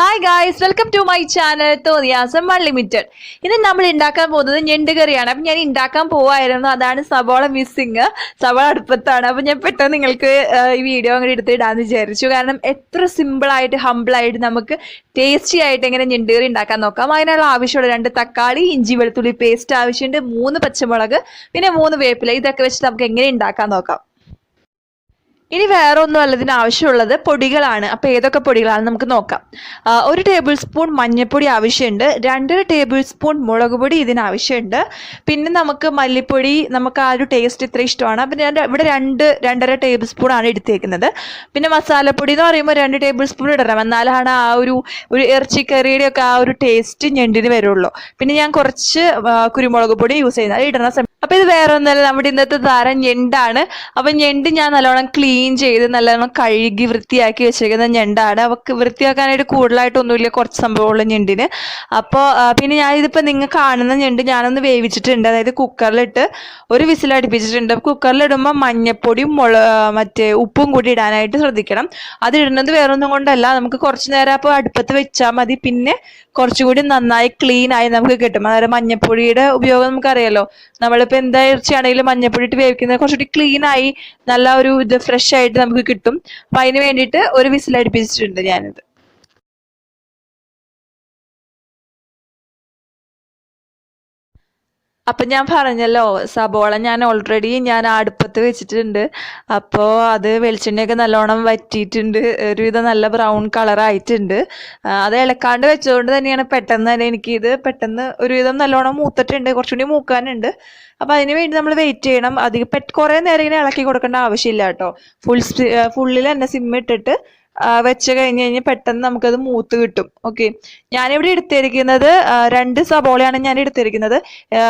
Hi guys, welcome to my channel Toniasam Unlimited. ഇന്ന് നമ്മൾ ഉണ്ടാക്കാൻ പോകുന്നത് ഞണ്ട് കറിയാണ്. അപ്പോൾ ഞാൻ ഉണ്ടാക്കാൻ പോവായിരുന്നു. അതാണ് സവാള മിസ്സിങ്. സവാള അടുപ്പത്താണ്. അപ്പോൾ ഞാൻ പെട്ടെന്ന് നിങ്ങൾക്ക് ഈ വീഡിയോ അങ്ങോട്ട് എടുത്ത് ഇടാന്ന് വിചാരിച്ചു. കാരണം എത്ര സിമ്പിൾ ആയിട്ട് ഹംബിൾ ആയിട്ട് നമുക്ക് ടേസ്റ്റി ആയിട്ട് എങ്ങനെ ഞണ്ട് കറി ഉണ്ടാക്കാൻ നോക്കാം. അതിനുള്ള ആവശ്യമുള്ള 2 തക്കാളി, ഇഞ്ചി വെളുത്തുള്ളി പേസ്റ്റ് ആവശ്യമുണ്ട്, 3 പച്ചമുളക്, പിന്നെ 3 വേപ്പില. ഇതൊക്കെ വെച്ച് നമുക്ക് എങ്ങനെ ഉണ്ടാക്കാൻ നോക്കാം. ഇനി വേറെ ഒന്നും അല്ല ഇതിന് ആവശ്യമുള്ളത് പൊടികളാണ്. അപ്പോൾ ഏതൊക്കെ പൊടികളാണ് നമുക്ക് നോക്കാം. 1 ടേബിൾ സ്പൂൺ മഞ്ഞൾപ്പൊടി ആവശ്യമുണ്ട്, 2 ടേബിൾ സ്പൂൺ മുളക് പൊടി ഇതിന് ആവശ്യമുണ്ട്, പിന്നെ നമുക്ക് മല്ലിപ്പൊടി, നമുക്ക് ആ ഒരു ടേസ്റ്റ് ഇത്ര ഇഷ്ടമാണ്. അപ്പം ഞാൻ ഇവിടെ 2-2.5 ടേബിൾ സ്പൂൺ ആണ് എടുത്തേക്കുന്നത്. പിന്നെ മസാലപ്പൊടി എന്ന് പറയുമ്പോൾ 2 ടേബിൾ സ്പൂൺ ഇടണം, എന്നാലാണ് ആ ഒരു ഇറച്ചിക്കറിയുടെ ഒക്കെ ആ ഒരു ടേസ്റ്റ് ഞണ്ടിന് വരുള്ളൂ. പിന്നെ ഞാൻ കുറച്ച് കുരുമുളക് പൊടി യൂസ് ചെയ്യുന്നത് ഇടണ സമയം. അപ്പം ഇത് വേറെ ഒന്നല്ല, നമ്മുടെ ഇന്നത്തെ താരം ഞണ്ടാണ്. അപ്പം ഞണ്ട് ഞാൻ നല്ലോണം ക്ലീൻ ചെയ്ത് നല്ലോണം കഴുകി വൃത്തിയാക്കി വെച്ചിരിക്കുന്ന ഞണ്ടാണ്. അവർക്ക് വൃത്തിയാക്കാനായിട്ട് കൂടുതലായിട്ടൊന്നുമില്ല, കുറച്ച് സംഭവമുള്ള ഞണ്ടിന്. അപ്പോൾ പിന്നെ ഞാനിതിപ്പോൾ നിങ്ങൾ കാണുന്ന ഞണ്ട് ഞാനൊന്ന് വേവിച്ചിട്ടുണ്ട്, അതായത് കുക്കറിലിട്ട് 1 വിസിൽ അടുപ്പിച്ചിട്ടുണ്ട്. കുക്കറിലിടുമ്പോൾ മഞ്ഞപ്പൊടിയും മറ്റേ ഉപ്പും കൂടി ഇടാനായിട്ട് ശ്രദ്ധിക്കണം. അത് ഇടുന്നത് വേറൊന്നും കൊണ്ടല്ല, നമുക്ക് കുറച്ച് നേരം അപ്പോൾ അടുപ്പത്ത് വെച്ചാൽ മതി. പിന്നെ കുറച്ചുകൂടി നന്നായി ക്ലീൻ ആയി നമുക്ക് കിട്ടും. അതായത് മഞ്ഞപ്പൊടിയുടെ ഉപയോഗം നമുക്കറിയാലോ, നമ്മളിപ്പോൾ എന്താ ഇറച്ചിയാണെങ്കിലും മഞ്ഞപ്പൊടി ഇട്ട് വേവിക്കുന്നത് കുറച്ചുകൂടി ക്ലീൻ ആയി നല്ല ഒരു ഇത് ഫ്രഷ് ആയിട്ട് നമുക്ക് കിട്ടും. അപ്പം അതിന് വേണ്ടിയിട്ട് 1 വിസിൽ അടുപ്പിച്ചിട്ടുണ്ട് ഞാനിത്. അപ്പം ഞാൻ പറഞ്ഞല്ലോ, സബോള ഞാൻ ഓൾറെഡി അടുപ്പത്ത് വെച്ചിട്ടുണ്ട്. അപ്പോൾ അത് വെളിച്ചെണ്ണയൊക്കെ നല്ലോണം വറ്റിയിട്ടുണ്ട്, ഒരുവിധം നല്ല ബ്രൗൺ കളറായിട്ടുണ്ട്. അത് ഇളക്കാണ്ട് വെച്ചതുകൊണ്ട് തന്നെയാണ് പെട്ടെന്ന് തന്നെ എനിക്കിത് പെട്ടെന്ന് ഒരുവിധം നല്ലോണം മൂത്തിട്ടുണ്ട്, കുറച്ചുകൂടി മൂക്കാനുണ്ട്. അപ്പം അതിന് വേണ്ടി നമ്മൾ വെയിറ്റ് ചെയ്യണം. അധികം കുറേ നേരം ഇങ്ങനെ ഇളക്കി കൊടുക്കേണ്ട ആവശ്യമില്ല കേട്ടോ. ഫുള്ളിൽ തന്നെ സിമ്മിട്ടിട്ട് വെച്ച് കഴിഞ്ഞ് കഴിഞ്ഞാൽ പെട്ടെന്ന് നമുക്കത് മൂത്ത് കിട്ടും. ഓക്കെ, ഞാനിവിടെ എടുത്തിരിക്കുന്നത് 2 സബോളയാണ് ഞാൻ എടുത്തിരിക്കുന്നത്.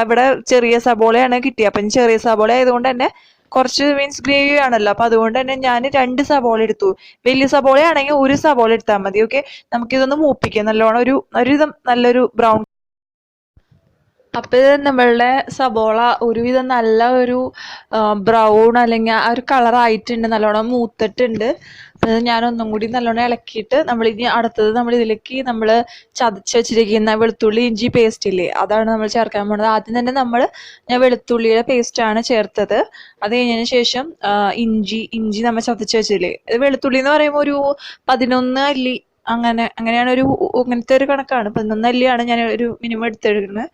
ഇവിടെ ചെറിയ സബോളയാണ് കിട്ടിയത്. അപ്പം ചെറിയ സബോള ആയതുകൊണ്ട് തന്നെ കുറച്ച് മീൻസ് ഗ്രേവി ആണല്ലോ, അപ്പം അതുകൊണ്ട് തന്നെ ഞാൻ 2 സബോള എടുത്തു. വലിയ സബോളയാണെങ്കിൽ 1 സബോള എടുത്താൽ മതി. ഓക്കെ, നമുക്കിതൊന്ന് മൂപ്പിക്കാം നല്ലോണം, ഒരുവിധം നല്ലൊരു ബ്രൗൺ. അപ്പോൾ ഇത് നമ്മളുടെ സബോള ഒരുവിധം നല്ല ഒരു ബ്രൗൺ അല്ലെങ്കിൽ ആ ഒരു കളറായിട്ടുണ്ട്, നല്ലോണം മൂത്തിട്ടുണ്ട്. അത് ഞാനൊന്നും കൂടി നല്ലോണം ഇളക്കിയിട്ട് നമ്മളിനി അടുത്തത് ഇതിലേക്ക് നമ്മൾ ചതച്ച് വെച്ചിരിക്കുന്ന വെളുത്തുള്ളി ഇഞ്ചി പേസ്റ്റ് ഇല്ലേ, അതാണ് നമ്മൾ ചേർക്കാൻ പോകുന്നത്. ആദ്യം തന്നെ ഞാൻ വെളുത്തുള്ളിയുടെ പേസ്റ്റാണ് ചേർത്തത്. അത് കഴിഞ്ഞതിന് ശേഷം ഇഞ്ചി നമ്മൾ ചതച്ച് വെച്ചില്ലേ, വെളുത്തുള്ളി എന്ന് പറയുമ്പോൾ ഒരു 11 അല്ലി അങ്ങനെയാണ്, അങ്ങനത്തെ ഒരു കണക്കാണ്. 11 അല്ലിയാണ് ഞാൻ ഒരു മിനിമം എടുത്തെടുക്കുന്നത്.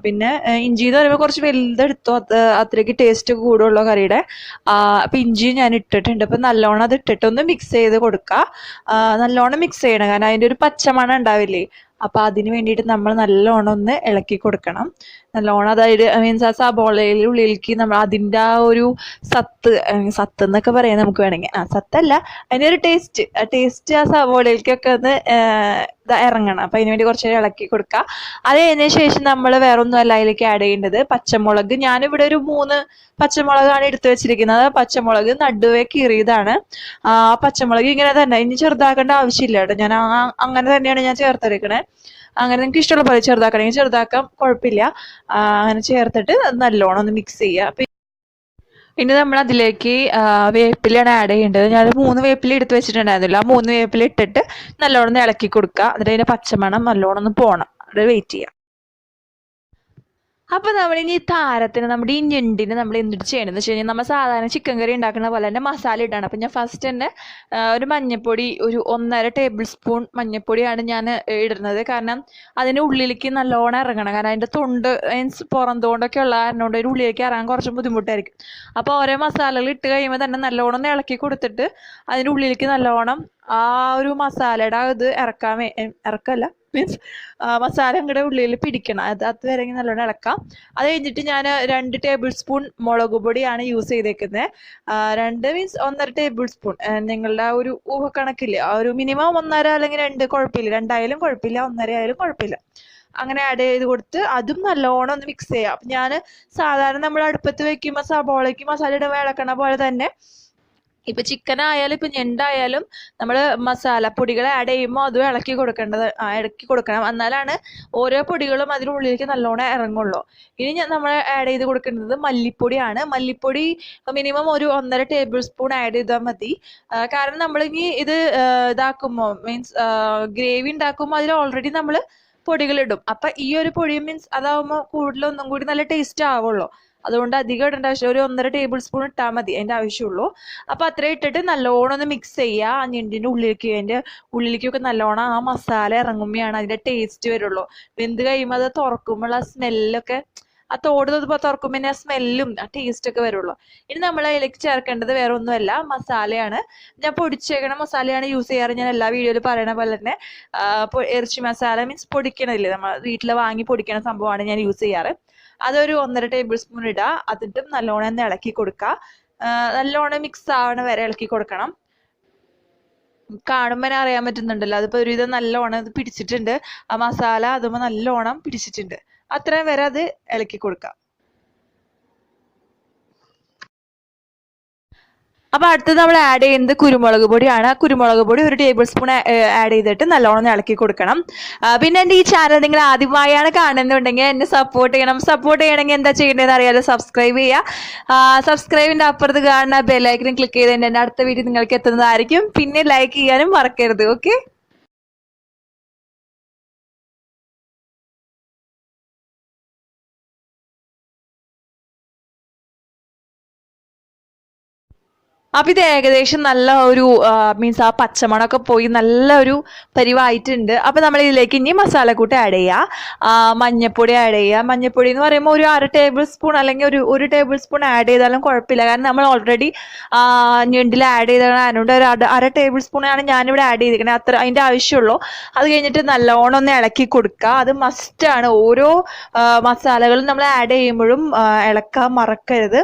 പിന്നെ ഇഞ്ചി എന്ന് പറയുമ്പോൾ കുറച്ച് വലുതെടുത്തോ, അത്രയ്ക്ക് ടേസ്റ്റ് കൂടുള്ളൂ കറിയുടെ. അപ്പം ഇഞ്ചിയും ഞാൻ ഇട്ടിട്ടുണ്ട്. അപ്പം നല്ലോണം അത് ഇട്ടിട്ടൊന്ന് മിക്സ് ചെയ്ത് കൊടുക്കുക. നല്ലോണം മിക്സ് ചെയ്യണം, കാരണം അതിൻ്റെ ഒരു പച്ചമണം ഉണ്ടാവില്ലേ. അപ്പം അതിന് വേണ്ടിയിട്ട് നമ്മൾ നല്ലോണം ഒന്ന് ഇളക്കി കൊടുക്കണം. നല്ലോണം അതായത് മീൻസ് ആ സബോളയിൽ ഉള്ളിലേക്ക് നമ്മൾ അതിൻ്റെ ആ ഒരു സത്ത് എന്നൊക്കെ പറയാം നമുക്ക് വേണമെങ്കിൽ. സത്തല്ല, അതിൻ്റെ ഒരു ടേസ്റ്റ് ആ സബോളയിലേക്കൊക്കെ ഒന്ന് ഇറങ്ങണം. അപ്പം അതിന് വേണ്ടി കുറച്ച് ഇളക്കി കൊടുക്കുക. അത് കഴിഞ്ഞതിന് ശേഷം നമ്മൾ വേറെ ഒന്നുമല്ല അതിലേക്ക് ആഡ് ചെയ്യേണ്ടത് പച്ചമുളക്. ഞാനിവിടെ ഒരു 3 പച്ചമുളകാണ് എടുത്തു വെച്ചിരിക്കുന്നത്. പച്ചമുളക് നടുവേ കീറിയതാണ്. പച്ചമുളക് ഇങ്ങനെ തന്നെ, ഇനി ചെറുതാക്കേണ്ട ആവശ്യമില്ല കേട്ടോ. ഞാൻ അങ്ങനെ തന്നെയാണ് ഞാൻ ചേർത്തിരിക്കണേ. അങ്ങനെ നിങ്ങൾക്ക് ഇഷ്ടമുള്ള പോലെ ചെറുതാക്കണമെങ്കിൽ ചെറുതാക്കാം, കുഴപ്പമില്ല. അങ്ങനെ ചേർത്തിട്ട് നല്ലോണം ഒന്ന് മിക്സ് ചെയ്യുക. ഇനി നമ്മൾ അതിലേക്ക് വേപ്പിലയാണ് ആഡ് ചെയ്യേണ്ടത്. ഞാൻ 3 വേപ്പില എടുത്ത് വെച്ചിട്ടുണ്ടായിരുന്നില്ല. ആ 3 വേപ്പില ഇട്ടിട്ട് നല്ലോണം ഇളക്കി കൊടുക്കുക. എന്നിട്ട് അതിൻ്റെ പച്ചമണം നല്ലോണം ഒന്ന് പോകണം. അത് വെയിറ്റ് ചെയ്യാം. അപ്പോൾ നമ്മളിനി നമ്മുടെ ഈ ഞണ്ടിന് നമ്മൾ എന്തിട്ട് ചെയ്യണമെന്ന് വെച്ച് കഴിഞ്ഞാൽ, നമ്മൾ സാധാരണ ചിക്കൻ കറി ഉണ്ടാക്കുന്ന പോലെ തന്നെ മസാല ഇടാണ്. അപ്പം ഞാൻ ഫസ്റ്റ് തന്നെ ഒരു മഞ്ഞൾപ്പൊടി, ഒരു 1.5 ടേബിൾ സ്പൂൺ മഞ്ഞൾപ്പൊടിയാണ് ഞാൻ ഇടുന്നത്. കാരണം അതിൻ്റെ ഉള്ളിലേക്ക് നല്ലോണം ഇറങ്ങണം. കാരണം അതിൻ്റെ മീൻസ് പുറം തോണ്ടൊക്കെ ഉള്ള കാരണം കൊണ്ട് അതിൻ്റെ ഉള്ളിലേക്ക് ഇറങ്ങാൻ കുറച്ച് ബുദ്ധിമുട്ടായിരിക്കും. അപ്പോൾ ഓരോ മസാലകൾ ഇട്ട് കഴിയുമ്പോൾ തന്നെ നല്ലോണം ഒന്ന് ഇളക്കി കൊടുത്തിട്ട് അതിൻ്റെ ഉള്ളിലേക്ക് നല്ലോണം ആ ഒരു മസാലയുടെ ഇത് ഇറക്കമല്ല, മീൻസ് മസാല അങ്ങടെ ഉള്ളിൽ പിടിക്കണം. അതുവരെ നല്ലോണം ഇളക്കാം. അത് കഴിഞ്ഞിട്ട് ഞാൻ 2 ടേബിൾ സ്പൂൺ മുളക് പൊടിയാണ് യൂസ് ചെയ്തേക്കുന്നത്. 2 മീൻസ് 1.5 ടേബിൾ സ്പൂൺ. നിങ്ങളുടെ ആ ഒരു ഊഹക്കണക്കില്ല, ആ ഒരു മിനിമം 1.5 അല്ലെങ്കിൽ 2 കുഴപ്പമില്ല, 2 ആയാലും കുഴപ്പമില്ല, 1.5 ആയാലും കുഴപ്പമില്ല. അങ്ങനെ ആഡ് ചെയ്ത് കൊടുത്ത് അതും നല്ലോണം ഒന്ന് മിക്സ് ചെയ്യാം. അപ്പം ഞാൻ സാധാരണ നമ്മൾ അടുപ്പത്ത് വെക്കുമ്പോൾ സബോളയ്ക്ക് മസാല ഇടുമ്പോൾ ഇളക്കണ പോലെ തന്നെ ഇപ്പൊ ചിക്കൻ ആയാലും ഇപ്പൊ ഞണ്ടായാലും നമ്മൾ മസാലപ്പൊടികൾ ആഡ് ചെയ്യുമ്പോൾ അതും ഇളക്കി കൊടുക്കണം. എന്നാലാണ് ഓരോ പൊടികളും അതിനുള്ളിലേക്ക് നല്ലോണം ഇറങ്ങുള്ളൂ. ഇനി നമ്മൾ ആഡ് ചെയ്ത് കൊടുക്കുന്നത് മല്ലിപ്പൊടിയാണ്. മല്ലിപ്പൊടി മിനിമം ഒരു 1.5 ടേബിൾ സ്പൂൺ ആഡ് ചെയ്താൽ മതി. കാരണം നമ്മൾ ഇനി ഇത് ഇതാക്കുമ്പോൾ മീൻസ് ഗ്രേവി ഉണ്ടാക്കുമ്പോൾ അതിൽ ഓൾറെഡി നമ്മൾ പൊടികളിടും. അപ്പൊ ഈ ഒരു പൊടി മീൻസ് അതാവുമ്പോൾ കൂടുതൽ ഒന്നും കൂടി നല്ല ടേസ്റ്റ് ആവുള്ളൂ. അതുകൊണ്ട് അധികം ഇടേണ്ട ആവശ്യം, ഒരു 1.5 ടേബിൾ സ്പൂൺ ഇട്ടാൽ മതി, അതിന്റെ ആവശ്യമുള്ളൂ. അപ്പൊ അത്ര ഇട്ടിട്ട് നല്ലോണം ഒന്ന് മിക്സ് ചെയ്യുക. ആ ഞണ്ടിന്റെ ഉള്ളിലേക്കൊക്കെ നല്ലോണം ആ മസാല ഇറങ്ങുമ്പോഴാണ് അതിന്റെ ടേസ്റ്റ് വരുള്ളൂ. വെന്ത് കഴിയുമ്പോൾ അത് തുറക്കുമ്പോൾ ആ സ്മെല്ലൊക്കെ, ആ തോട് തുറക്കുമ്പോൾ പിന്നെ ആ സ്മെല്ലും ആ ടേസ്റ്റ് ഒക്കെ വരുള്ളൂ. ഇനി നമ്മൾ അതിലേക്ക് ചേർക്കേണ്ടത് വേറെ ഒന്നുമല്ല, മസാലയാണ്. ഞാൻ പൊടിച്ചേക്കണ മസാലയാണ് യൂസ് ചെയ്യാറ്. ഞാൻ എല്ലാ വീഡിയോയിലും പറയണ പോലെ തന്നെ ഇറച്ചി മസാല മീൻസ് പൊടിക്കണില്ലേ, നമ്മൾ വീട്ടിൽ വാങ്ങി പൊടിക്കണ സംഭവമാണ് ഞാൻ യൂസ് ചെയ്യാറ്. അതൊരു 1.5 ടേബിൾ സ്പൂൺ ഇടുക. അതിട്ടും നല്ലോണം ഒന്ന് ഇളക്കി കൊടുക്കുക. നല്ലോണം മിക്സ് ആവണ വരെ ഇളക്കി കൊടുക്കണം. കാണുമ്പോൾ തന്നെ അറിയാൻ പറ്റുന്നുണ്ടല്ലോ, അതിപ്പോ ഒരുവിധം നല്ലോണം ഇത് പിടിച്ചിട്ടുണ്ട്. ആ മസാല അതുമ്പോൾ നല്ലോണം പിടിച്ചിട്ടുണ്ട്. അത്രയും വരെ അത് ഇളക്കി കൊടുക്കാം. അപ്പൊ അടുത്തത് നമ്മൾ ആഡ് ചെയ്യുന്നത് കുരുമുളക് പൊടിയാണ്. കുരുമുളക് പൊടി ഒരു ടേബിൾ സ്പൂൺ ആഡ് ചെയ്തിട്ട് നല്ലോണം ഇളക്കി കൊടുക്കണം. പിന്നെ എൻ്റെ ഈ ചാനൽ നിങ്ങൾ ആദ്യമായാണ് കാണുന്നുണ്ടെങ്കിൽ എന്നെ സപ്പോർട്ട് ചെയ്യണം. സപ്പോർട്ട് ചെയ്യണമെങ്കിൽ എന്താ ചെയ്യേണ്ടതെന്ന് അറിയാലോ, സബ്സ്ക്രൈബ് ചെയ്യുക. സബ്സ്ക്രൈബിന്റെ അപ്പുറത്ത് കാണുന്ന ബെല്ലൈക്കനും ക്ലിക്ക് ചെയ്ത് എൻ്റെ അടുത്ത വീഡിയോ നിങ്ങൾക്ക് എത്തുന്നതായിരിക്കും. പിന്നെ ലൈക്ക് ചെയ്യാനും മറക്കരുത്. ഓക്കെ. അപ്പൊ ഇത് ഏകദേശം നല്ല ഒരു മീൻസ് ആ പച്ചമണൊക്കെ പോയി നല്ല ഒരു പരിവായിട്ടുണ്ട്. അപ്പൊ നമ്മൾ ഇതിലേക്ക് ഇനി മസാലക്കൂട്ട് ആഡ് ചെയ്യുക. മഞ്ഞപ്പൊടി ആഡ് ചെയ്യുക. മഞ്ഞപ്പൊടി എന്ന് പറയുമ്പോൾ ഒരു 1/2 ടേബിൾ സ്പൂൺ അല്ലെങ്കിൽ ഒരു ടേബിൾ സ്പൂൺ ആഡ് ചെയ്താലും കുഴപ്പമില്ല. കാരണം നമ്മൾ ഓൾറെഡി ഞണ്ടിൽ ആഡ് ചെയ്തതുകൊണ്ട് ഒരു 1/2 ടേബിൾ സ്പൂണാണ് ഞാനിവിടെ ആഡ് ചെയ്തിരിക്കുന്നത്. അത്ര അതിന്റെ ആവശ്യമുള്ളൂ. അത് കഴിഞ്ഞിട്ട് നല്ലോണം ഒന്ന് ഇളക്കി കൊടുക്കുക. അത് മസ്റ്റാണ്. ഓരോ മസാലകളും നമ്മൾ ആഡ് ചെയ്യുമ്പോഴും ഇളക്കാൻ മറക്കരുത്.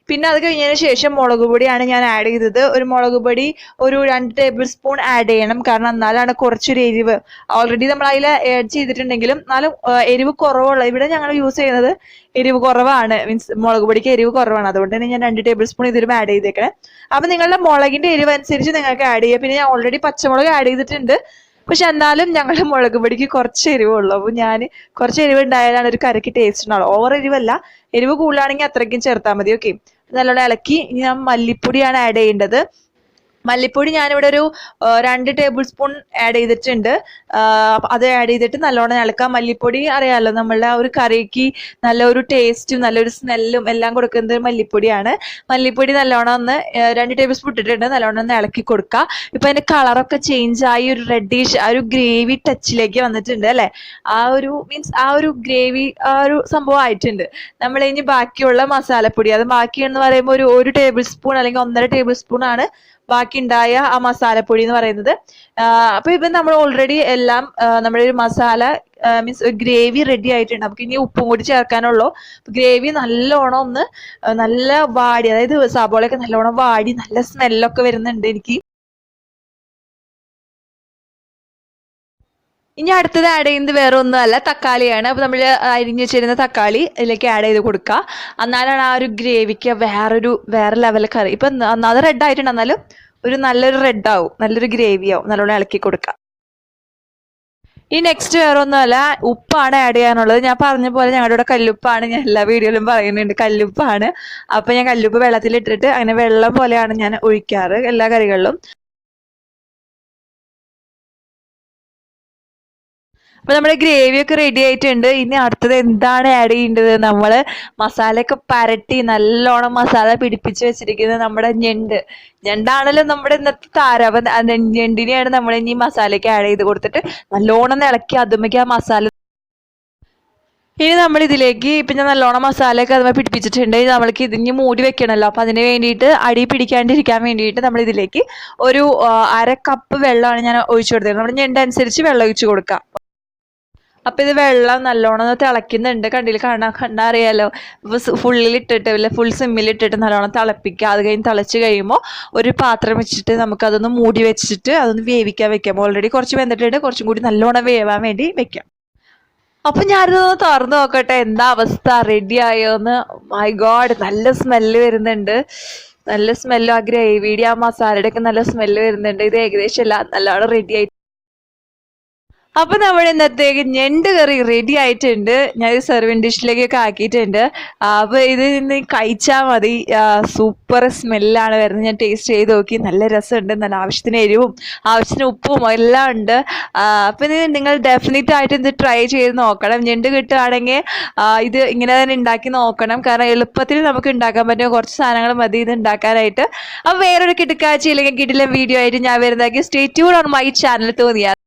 പിന്നെ അത് കഴിഞ്ഞതിന് ശേഷം മുളക് പൊടിയാണ് ഞാൻ ആഡ് ചെയ്തത്. ഒരു മുളക് പൊടി ഒരു 2 ടേബിൾ സ്പൂൺ ആഡ് ചെയ്യണം. കാരണം എന്നാലാണ് കുറച്ചൊരു എരിവ്, ഓൾറെഡി നമ്മൾ അതിൽ ആഡ് ചെയ്തിട്ടുണ്ടെങ്കിലും എന്നാലും എരിവ് കുറവുള്ള, ഇവിടെ ഞങ്ങൾ യൂസ് ചെയ്യുന്നത് എരിവ് കുറവാണ്, മീൻസ് മുളക് പൊടിക്ക് എരിവ് കുറവാണ്. അതുകൊണ്ട് തന്നെ ഞാൻ 2 ടേബിൾ സ്പൂൺ ഇതിലും ആഡ് ചെയ്തേക്കണേ. അപ്പൊ നിങ്ങളുടെ മുളകിന്റെ എരിവ് അനുസരിച്ച് നിങ്ങൾക്ക് ആഡ് ചെയ്യാം. പിന്നെ ഞാൻ ഓൾറെഡി പച്ചമുളക് ആഡ് ചെയ്തിട്ടുണ്ട്. പക്ഷെ എന്നാലും ഞങ്ങളുടെ മുളക് പൊടിക്ക് കുറച്ച് എരിവുള്ളൂ. അപ്പൊ ഞാൻ കുറച്ച് എരിവ് ഉണ്ടായാലാണ് ഒരു കറിക്ക് ടേസ്റ്റ് ഉണ്ടാവുള്ളൂ. ഓവർ എരിവല്ല, എരിവ് കൂടുതലാണെങ്കിൽ അത്രയ്ക്കും ചേർത്താൽ മതി. ഓക്കെ. നല്ലോണം ഇളക്കി ഇനി ഞാൻ മല്ലിപ്പൊടിയാണ് ആഡ് ചെയ്യേണ്ടത്. മല്ലിപ്പൊടി ഞാനിവിടെ ഒരു 2 ടേബിൾ സ്പൂൺ ആഡ് ചെയ്തിട്ടുണ്ട്. അത് ആഡ് ചെയ്തിട്ട് നല്ലോണം ഇളക്കാം. മല്ലിപ്പൊടി അറിയാമല്ലോ, നമ്മളുടെ ആ ഒരു കറിക്ക് നല്ലൊരു ടേസ്റ്റും നല്ലൊരു സ്മെല്ലും എല്ലാം കൊടുക്കുന്നത് മല്ലിപ്പൊടിയാണ്. മല്ലിപ്പൊടി നല്ലോണം ഒന്ന് 2 ടേബിൾ സ്പൂൺ ഇട്ടിട്ടുണ്ട്. നല്ലോണം ഒന്ന് ഇളക്കി കൊടുക്കുക. ഇപ്പൊ അതിന്റെ കളറൊക്കെ ചേഞ്ച് ആയി ഒരു റെഡിഷ്, ആ ഒരു ഗ്രേവി ടച്ചിലേക്ക് വന്നിട്ടുണ്ട് അല്ലെ. ആ ഒരു മീൻസ് ആ ഒരു ഗ്രേവി ആ ഒരു സംഭവം ആയിട്ടുണ്ട്. നമ്മൾ ഇനി ബാക്കിയുള്ള മസാലപ്പൊടി, അത് ബാക്കി എന്ന് പറയുമ്പോൾ ഒരു ടേബിൾ സ്പൂൺ അല്ലെങ്കിൽ 1.5 ടേബിൾ സ്പൂൺ ആണ് ബാക്കി ഉണ്ടായ ആ മസാലപ്പൊടി എന്ന് പറയുന്നത്. അപ്പൊ ഇപ്പൊ നമ്മൾ ഓൾറെഡി എല്ലാം നമ്മുടെ ഒരു മസാല മീൻസ് ഗ്രേവി റെഡി ആയിട്ടുണ്ട്. നമുക്ക് ഇനി ഉപ്പും കൂടി ചേർക്കാനുള്ളൂ. ഗ്രേവി നല്ലോണം ഒന്ന് നല്ല വാടി, അതായത് സബോളയൊക്കെ നല്ലോണം വാടി നല്ല സ്മെല്ലൊക്കെ വരുന്നുണ്ട് എനിക്ക്. ഇനി അടുത്തത് ആഡ് ചെയ്യുന്നത് വേറെ ഒന്നുമല്ല, തക്കാളിയാണ്. അപ്പൊ നമ്മൾ അരിഞ്ഞു വെച്ചിരുന്ന തക്കാളി ഇതിലേക്ക് ആഡ് ചെയ്ത് കൊടുക്കുക. എന്നാലാണ് ആ ഒരു ഗ്രേവിക്ക് വേറെ ലെവൽ കറി. ഇപ്പൊ അത് റെഡ് ആയിട്ടുണ്ട്, എന്നാലും ഒരു നല്ലൊരു റെഡ് ആവും, നല്ലൊരു ഗ്രേവി ആവും. നല്ലോണം ഇളക്കി കൊടുക്കുക. ഈ നെക്സ്റ്റ് വേറെ ഒന്നുമല്ല, ഉപ്പാണ് ആഡ് ചെയ്യാനുള്ളത്. ഞാൻ പറഞ്ഞ പോലെ ഞങ്ങളുടെ ഇവിടെ കല്ലുപ്പാണ്, ഞാൻ എല്ലാ വീഡിയോയിലും പറയുന്നുണ്ട് കല്ലുപ്പാണ്. അപ്പൊ ഞാൻ കല്ലുപ്പ് വെള്ളത്തിലിട്ടിട്ട് അങ്ങനെ വെള്ളം പോലെയാണ് ഞാൻ ഒഴിക്കാറ് എല്ലാ കറികളിലും. അപ്പൊ നമ്മുടെ ഗ്രേവി ഒക്കെ റെഡി ആയിട്ടുണ്ട്. ഇനി അടുത്തത് എന്താണ് ആഡ് ചെയ്യേണ്ടത്? നമ്മള് മസാലയൊക്കെ പരട്ടി നല്ലോണം മസാല പിടിപ്പിച്ച് വെച്ചിരിക്കുന്നത് നമ്മുടെ ഞണ്ടാണല്ലോ നമ്മുടെ ഇന്നത്തെ താരം. അപ്പൊ ഞണ്ടിനെയാണ് നമ്മൾ ഇനി മസാലയ്ക്ക് ആഡ് ചെയ്ത് കൊടുത്തിട്ട് നല്ലോണം ഇളക്കി അതുമ്മയ്ക്ക് ആ മസാല. ഇനി നമ്മൾ ഇതിലേക്ക് ഇപ്പൊ ഞാൻ നല്ലോണം മസാലയൊക്കെ അതുമായി പിടിപ്പിച്ചിട്ടുണ്ട്. നമ്മൾക്ക് ഇതിന് മൂടി വെക്കണമല്ലോ. അപ്പൊ അതിന് വേണ്ടിയിട്ട് അടി പിടിക്കാണ്ടിരിക്കാൻ വേണ്ടിയിട്ട് നമ്മൾ ഇതിലേക്ക് ഒരു 1/2 കപ്പ് വെള്ളമാണ് ഞാൻ ഒഴിച്ചു കൊടുത്തത്. നമ്മുടെ ഞണ്ടനുസരിച്ച് വെള്ളം ഒഴിച്ചു കൊടുക്കാം. അപ്പൊ ഇത് വെള്ളം നല്ലോണം തിളയ്ക്കുന്നുണ്ട്. കണ്ടാ അറിയാലോ. ഫുള്ളിലിട്ടിട്ട് ഫുൾ സിമ്മിലിട്ടിട്ട് നല്ലോണം തിളപ്പിക്കുക. അത് കഴിഞ്ഞ് തിളച്ച് കഴിയുമ്പോൾ ഒരു പാത്രം വെച്ചിട്ട് നമുക്ക് അതൊന്ന് മൂടി വെച്ചിട്ട് അതൊന്ന് വേവിക്കാൻ വെക്കാം. ഓൾറെഡി കുറച്ച് വെന്തിട്ടുണ്ട്, കുറച്ചും കൂടി നല്ലോണം വേവാൻ വേണ്ടി വെക്കാം. അപ്പൊ ഞാനിതൊന്ന് തുറന്നു നോക്കട്ടെ എന്താ അവസ്ഥ, റെഡി ആയോന്ന്. മൈ ഗോഡ്, നല്ല സ്മെല്ല് വരുന്നുണ്ട്. നല്ല സ്മെല്ലും ആ ഗ്രേവിയുടെ ആ മസാലയുടെ ഒക്കെ നല്ല സ്മെല്ല് വരുന്നുണ്ട്. ഇത് ഏകദേശം എല്ലാം നല്ലോണം റെഡി ആയി. അപ്പൊ നമ്മുടെ ഇന്നത്തേക്ക് ഞണ്ട് കറി റെഡി ആയിട്ടുണ്ട്. ഞാൻ ഇത് സെർവിങ് ഡിഷിലേക്കൊക്കെ ആക്കിയിട്ടുണ്ട്. അപ്പൊ ഇത് ഇന്ന് കഴിച്ചാൽ മതി. സൂപ്പർ സ്മെല്ലാണ് വരുന്നത്. ഞാൻ ടേസ്റ്റ് ചെയ്ത് നോക്കി, നല്ല രസമുണ്ട്. നല്ല ആവശ്യത്തിന് എരിവും ആവശ്യത്തിന് ഉപ്പും എല്ലാം ഉണ്ട്. അപ്പൊ ഇത് നിങ്ങൾ ഡെഫിനറ്റ് ആയിട്ട് ഇത് ട്രൈ ചെയ്ത് നോക്കണം. ഞണ്ട് കിട്ടുകയാണെങ്കിൽ ഇത് ഇങ്ങനെ തന്നെ ഉണ്ടാക്കി നോക്കണം. കാരണം എളുപ്പത്തിൽ നമുക്ക് ഉണ്ടാക്കാൻ പറ്റും കുറച്ച് സാധനങ്ങൾ മതി ഇത് ഉണ്ടാക്കാനായിട്ട്. അപ്പൊ വേറൊരു കിടക്കാഴ്ച ഇല്ലെങ്കിൽ കിടിലൻ വീഡിയോ ആയിട്ട് ഞാൻ വരുന്നതാക്കി. Stay tune on my channel തോന്നിയാൽ